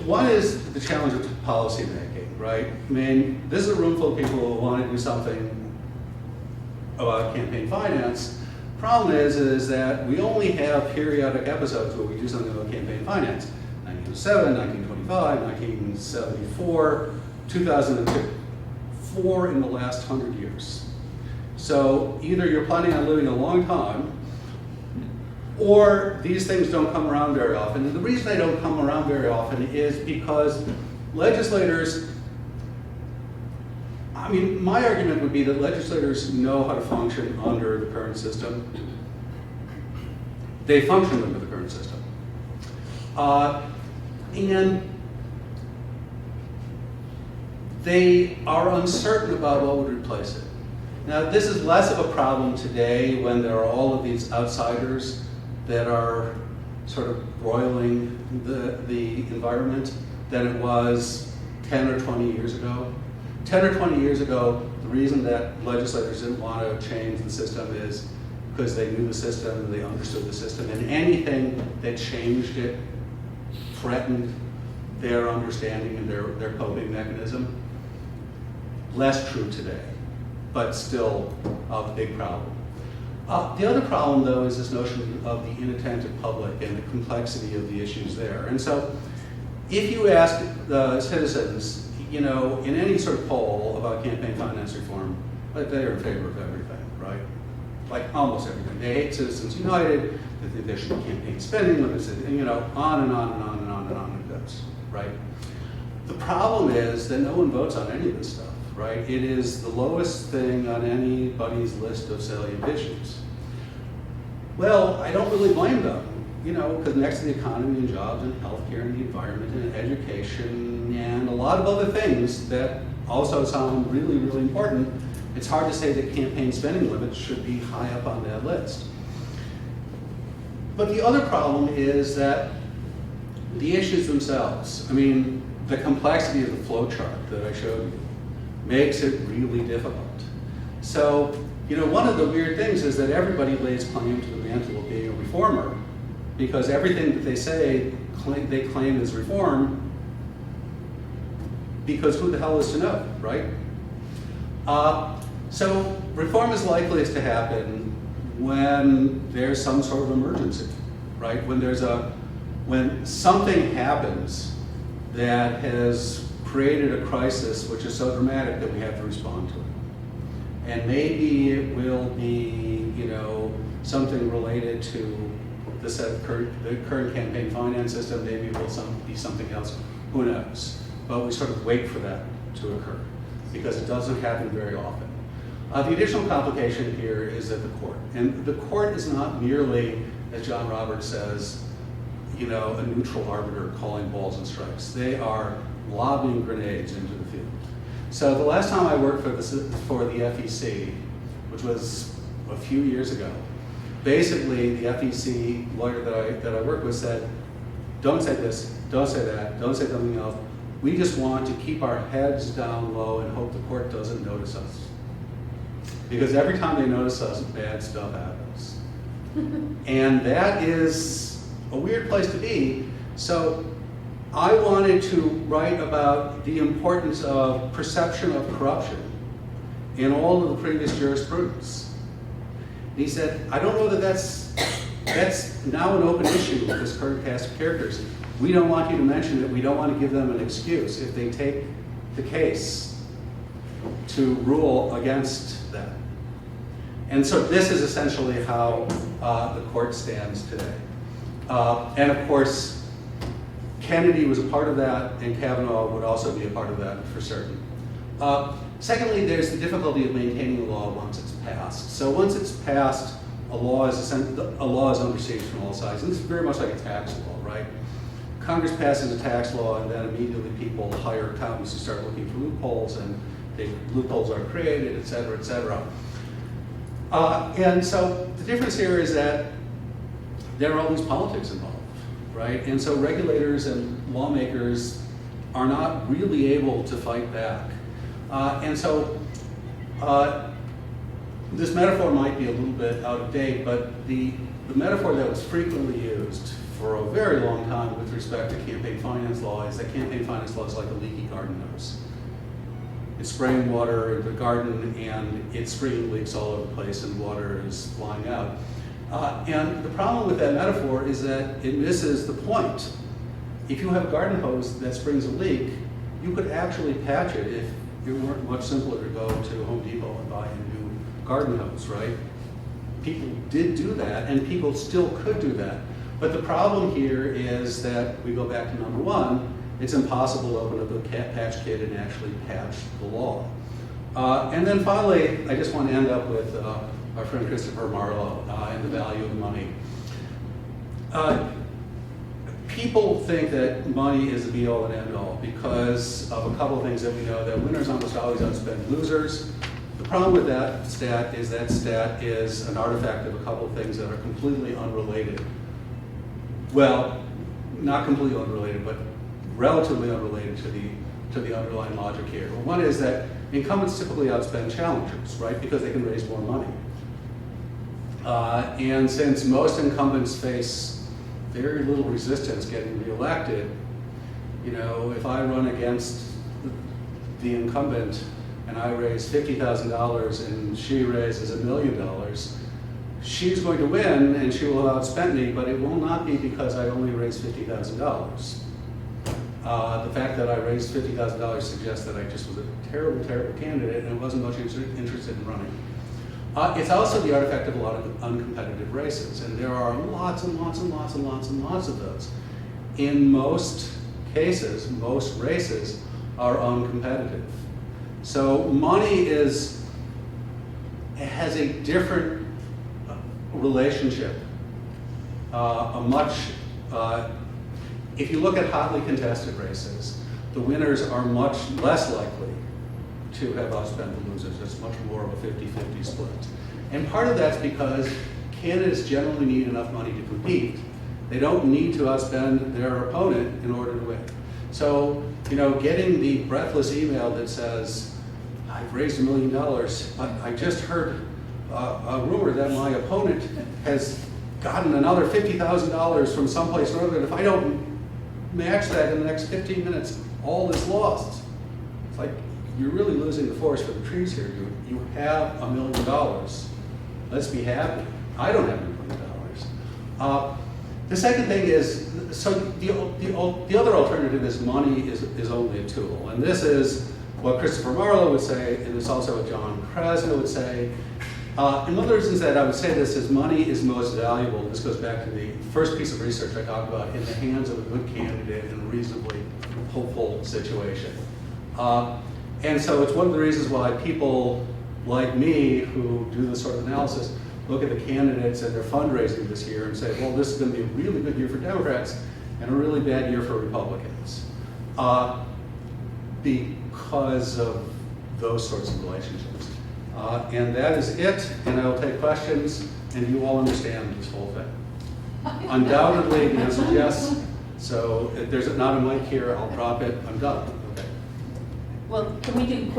one is the challenge of policy making, right? I mean, this is a room full of people who want to do something about campaign finance. Problem is that we only have periodic episodes where we do something about campaign finance. 1907, 1925, 1974, 2002. 4 in the last 100 years. So either you're planning on living a long time, or these things don't come around very often. And the reason they don't come around very often is because legislators, I mean, my argument would be that legislators know how to function under the current system. They function under the current system. And they are uncertain about what would replace it. Now, this is less of a problem today when there are all of these outsiders that are sort of broiling the environment than it was 10 or 20 years ago. 10 or 20 years ago, the reason that legislators didn't want to change the system is because they knew the system and they understood the system, and anything that changed it threatened their understanding and their coping mechanism. Less true today, but still a big problem. The other problem, though, is this notion of the inattentive public and the complexity of the issues there. And so, if you ask the citizens, you know, in any sort of poll about campaign finance reform, they are in favor of everything, right? Like almost everything. They hate Citizens United, they think there should be campaign spending limits, and, you know, on and on and on and on and on it goes, right? The problem is that no one votes on any of this stuff. Right? It is the lowest thing on anybody's list of salient issues. Well, I don't really blame them, you know, because next to the economy and jobs and healthcare and the environment and education and a lot of other things that also sound really, really important, it's hard to say that campaign spending limits should be high up on that list. But the other problem is that the issues themselves, I mean, the complexity of the flow chart that I showed you, makes it really difficult. So, you know, one of the weird things is that everybody lays claim to the mantle of being a reformer because everything that they say they claim is reform, because who the hell is to know, right? So reform is likeliest to happen when there's some sort of emergency, right? When something happens that has created a crisis which is so dramatic that we have to respond to it. And maybe it will be, you know, something related to the current campaign finance system, maybe it will be something else, who knows? But we sort of wait for that to occur because it doesn't happen very often. The additional complication here is at the court. And the court is not merely, as John Roberts says, you know, a neutral arbiter calling balls and strikes. They are lobbing grenades into the field. So the last time I worked for the FEC, which was a few years ago, basically the FEC lawyer that I worked with said, don't say this, don't say that, don't say something else. We just want to keep our heads down low and hope the court doesn't notice us. Because every time they notice us, bad stuff happens. And that is a weird place to be. So I wanted to write about the importance of perception of corruption in all of the previous jurisprudence. And he said, I don't know that that's now an open issue with this current cast of characters. We don't want you to mention it. We don't want to give them an excuse if they take the case to rule against that. And so this is essentially how the court stands today. And of course, Kennedy was a part of that, and Kavanaugh would also be a part of that for certain. Secondly, there's the difficulty of maintaining the law once it's passed. So once it's passed, a law is under siege from all sides. And this is very much like a tax law, right? Congress passes a tax law, and then immediately people hire accountants to start looking for loopholes, and loopholes are created, et cetera, et cetera. And so the difference here is that there are all these politics involved, right? And so regulators and lawmakers are not really able to fight back. And so this metaphor might be a little bit out of date, but the metaphor that was frequently used for a very long time with respect to campaign finance law is that campaign finance law is like a leaky garden hose. It's spraying water into the garden and it's spraying leaks all over the place and water is flying out. And the problem with that metaphor is that it misses the point. If you have a garden hose that springs a leak, you could actually patch it if it weren't much simpler to go to Home Depot and buy a new garden hose, right? People did do that, and people still could do that. But the problem here is that we go back to number one, it's impossible to open up a patch kit and actually patch the law. And then finally, I just want to end up with our friend Christopher Marlowe and the value of money. People think that money is the be-all and end-all because of a couple of things that we know, that winners almost always outspend losers. The problem with that stat is an artifact of a couple of things that are completely unrelated. Well, not completely unrelated, but relatively unrelated to the underlying logic here. Well, one is that incumbents typically outspend challengers, right, because they can raise more money. And since most incumbents face very little resistance getting reelected, you know, if I run against the incumbent and I raise $50,000 and she raises $1 million, she's going to win and she will outspend me, but it will not be because I only raised $50,000. The fact that I raised $50,000 suggests that I just was a terrible, terrible candidate and wasn't much interested in running. It's also the artifact of a lot of uncompetitive races, and there are lots and lots and lots and lots and lots of those. In most cases, most races are uncompetitive. So money has a different relationship, if you look at hotly contested races, the winners are much less likely to have outspent the losers. It's much more of a 50-50 split. And part of that's because candidates generally need enough money to compete. They don't need to outspend their opponent in order to win. So, you know, getting the breathless email that says, I've raised $1 million, but I just heard a rumor that my opponent has gotten another $50,000 from someplace or other, and if I don't match that in the next 15 minutes, all is lost. It's like, you're really losing the forest for the trees here. You have $1 million. Let's be happy. I don't have $1 million. The second thing is, so the other alternative is money is only a tool. And this is what Christopher Marlowe would say, and it's also what John Krasno would say. And one of the reasons that I would say this is money is most valuable. This goes back to the first piece of research I talked about, in the hands of a good candidate in a reasonably hopeful situation. And so it's one of the reasons why people like me who do this sort of analysis look at the candidates and their fundraising this year and say, well, this is going to be a really good year for Democrats and a really bad year for Republicans. Because of those sorts of relationships. And that is it, and I'll take questions, and you all understand this whole thing. Undoubtedly, the answer is yes. So if there's not a mic here, I'll drop it. I'm done. Okay. Well, can we do quick